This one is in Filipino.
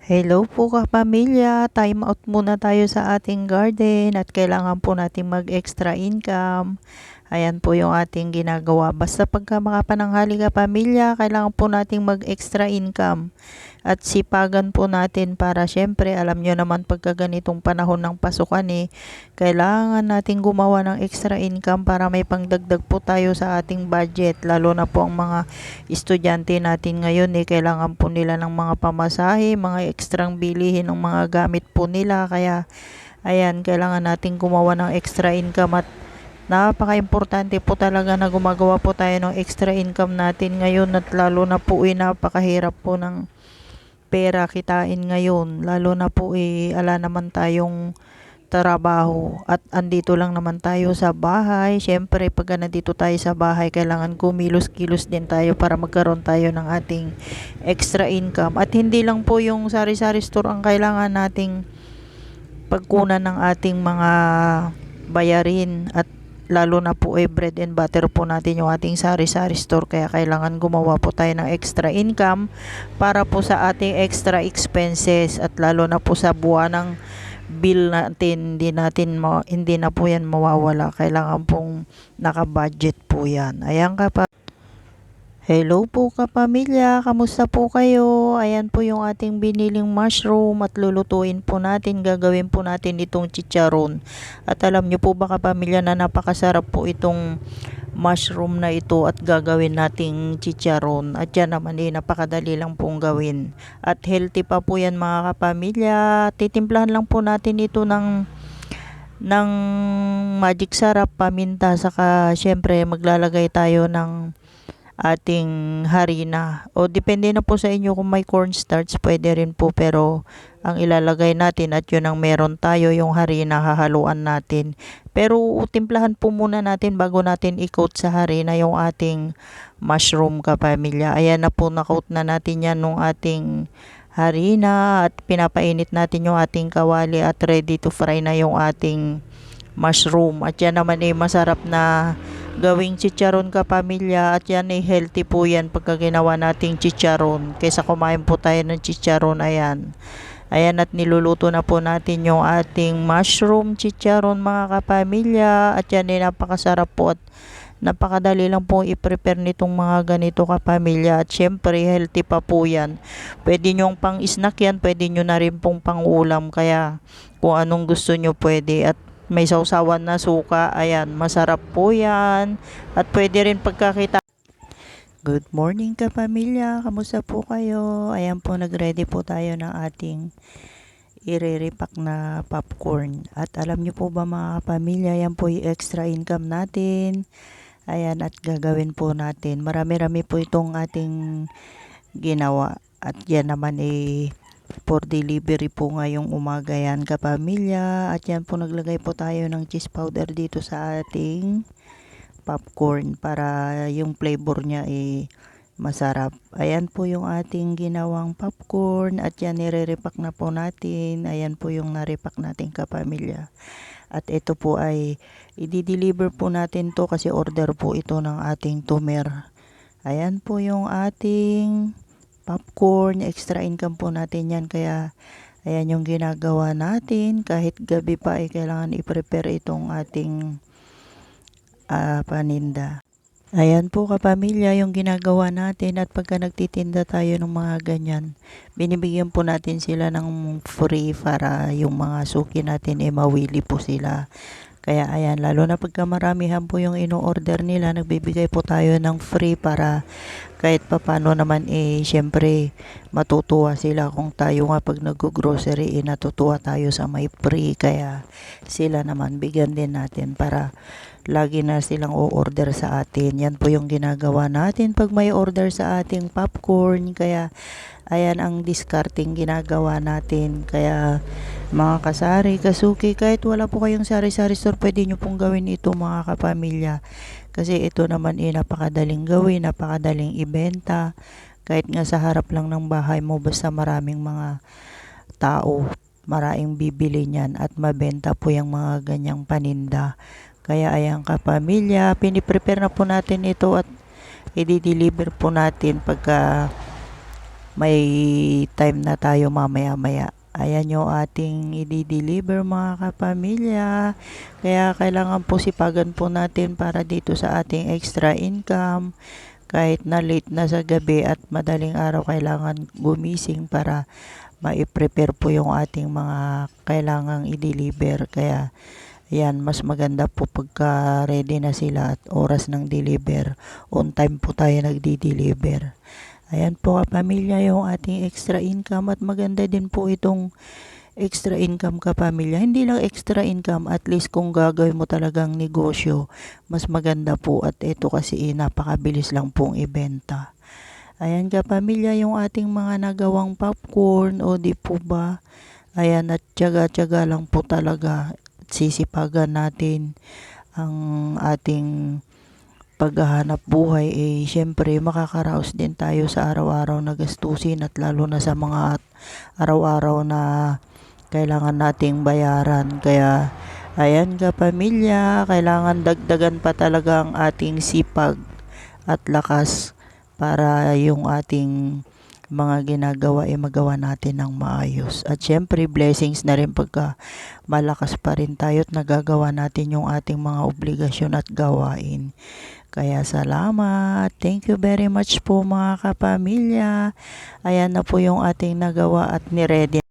Hello po kapamilya, time out muna tayo sa ating garden at kailangan po nating mag-extra income. Ayan po yung ating ginagawa. Basta pagka makapananghali kapamilya, kailangan po nating mag-extra income. At sipagan po natin para syempre, alam nyo naman pagka ganitong panahon ng pasukan kailangan nating gumawa ng extra income para may pangdagdag po tayo sa ating budget. Lalo na po ang mga estudyante natin ngayon kailangan po nila ng mga pamasahe, mga ekstrang bilihin ng mga gamit po nila. Kaya ayan, kailangan nating gumawa ng extra income at napaka-importante po talaga na gumagawa po tayo ng extra income natin ngayon at lalo na po napakahirap po ng pera kitain ngayon. Lalo na po ala naman tayong trabaho at andito lang naman tayo sa bahay. Syempre pag nandito tayo sa bahay, kailangan kumilos-kilos din tayo para magkaroon tayo ng ating extra income. At hindi lang po yung sari-sari store ang kailangan nating pagkunan ng ating mga bayarin at lalo na po bread and butter po natin yung ating sari-sari store. Kaya kailangan gumawa po tayo ng extra income para po sa ating extra expenses at lalo na po sa buwanang bill natin, hindi na po yan mawawala. Kailangan pong naka-budget po yan. Ayan Hello po kapamilya, kamusta po kayo? Ayan po yung ating biniling mushroom at lulutuin po natin, gagawin po natin itong chicharon. At alam nyo po ba kapamilya na napakasarap po itong mushroom na ito at gagawin nating chicharon. At yan naman napakadali lang pong gawin. At healthy pa po yan mga kapamilya. Titimplahan lang po natin ito ng magic sarap, paminta, saka syempre maglalagay tayo ng ating harina o depende na po sa inyo kung may cornstarch pwede rin po, pero ang ilalagay natin at yun ang meron tayo, yung harina hahaluan natin. Pero timplahan po muna natin bago natin i-coat sa harina yung ating mushroom kapamilya. Ayan na po, na-coat na natin yan nung ating harina at pinapainit natin yung ating kawali at ready to fry na yung ating mushroom. At yan naman masarap na gawing chicharon kapamilya at yan healthy po yan pagka ginawa nating chicharon kaysa kumain po tayo ng chicharon. Ayan at niluluto na po natin yung ating mushroom chicharon mga kapamilya at yan napakasarap po at napakadali lang po i-prepare nitong mga ganito kapamilya at syempre healthy pa po yan. Pwede nyong pang snack yan, pwede nyo na rin pong pang ulam, kaya kung anong gusto nyo pwede. At may sausawan na suka, ayan, masarap po yan at pwede rin pagkakita. Good morning kapamilya, kamusta po kayo? Ayan po, nagready po tayo ng ating ireripak na popcorn. At alam nyo po ba mga kapamilya, yan po yung extra income natin. Ayan, at gagawin po natin, marami-rami po itong ating ginawa at yan naman for delivery po ngayong umaga yan kapamilya. At yan po, naglagay po tayo ng cheese powder dito sa ating popcorn para yung flavor niya masarap. Ayan po yung ating ginawang popcorn at yan nire-repack na po natin. Ayan po yung na-repack natin kapamilya. At ito po ay i-deliver po natin to kasi order po ito ng ating tumer. Ayan po yung ating popcorn, extra income po natin yan. Kaya ayan yung ginagawa natin, kahit gabi pa kailangan i-prepare itong ating paninda. Ayan po kapamilya yung ginagawa natin. At pagka nagtitinda tayo ng mga ganyan, binibigyan po natin sila ng free para yung mga suki natin mawili po sila. Kaya ayan, lalo na pagka maramihan po yung ino-order nila, nagbibigay po tayo ng free para kahit papano naman syempre matutuwa sila. Kung tayo nga pag nag-grocery natutuwa tayo sa may free, kaya sila naman bigyan din natin para lagi na silang o-order sa atin. Yan po yung ginagawa natin pag may order sa ating popcorn. Kaya ayan ang discarding ginagawa natin. Kaya mga kasari, kasuki, kahit wala po kayong sari-sari store, pwede nyo pong gawin ito mga kapamilya. Kasi ito naman napakadaling gawin, napakadaling ibenta. Kahit nga sa harap lang ng bahay mo, basta maraming mga tao, maraming bibili niyan at mabenta po yung mga ganyang paninda. Kaya ayan kapamilya, piniprepare na po natin ito at i-deliver po natin pagka may time na tayo mamaya-maya. Ayan yung ating i-deliver mga kapamilya. Kaya kailangan po sipagan po natin para dito sa ating extra income. Kahit na late na sa gabi at madaling araw, kailangan gumising para ma-prepare po yung ating mga kailangang i-deliver. Kaya yan, mas maganda po pagka ready na sila at oras ng deliver. On time po tayo nagdi-deliver. Ayan po kapamilya yung ating extra income at maganda din po itong extra income kapamilya. Hindi lang extra income, at least kung gagawin mo talagang negosyo, mas maganda po at ito kasi napakabilis lang pong ibenta. Ayan kapamilya yung ating mga nagawang popcorn, o di po ba? Ayan, at tiyaga-tiyaga lang po talaga. Sisipagan natin ang ating paghahanap buhay, syempre makakaraos din tayo sa araw-araw na gastusin at lalo na sa mga araw-araw na kailangan nating bayaran. Kaya ayan kapamilya, kailangan dagdagan pa talaga ang ating sipag at lakas para yung ating mga ginagawa magawa natin ng maayos. At syempre blessings na rin pagka malakas pa rin tayo at nagagawa natin yung ating mga obligasyon at gawain. Kaya salamat. Thank you very much po mga kapamilya. Ayan na po yung ating nagawa at ni-ready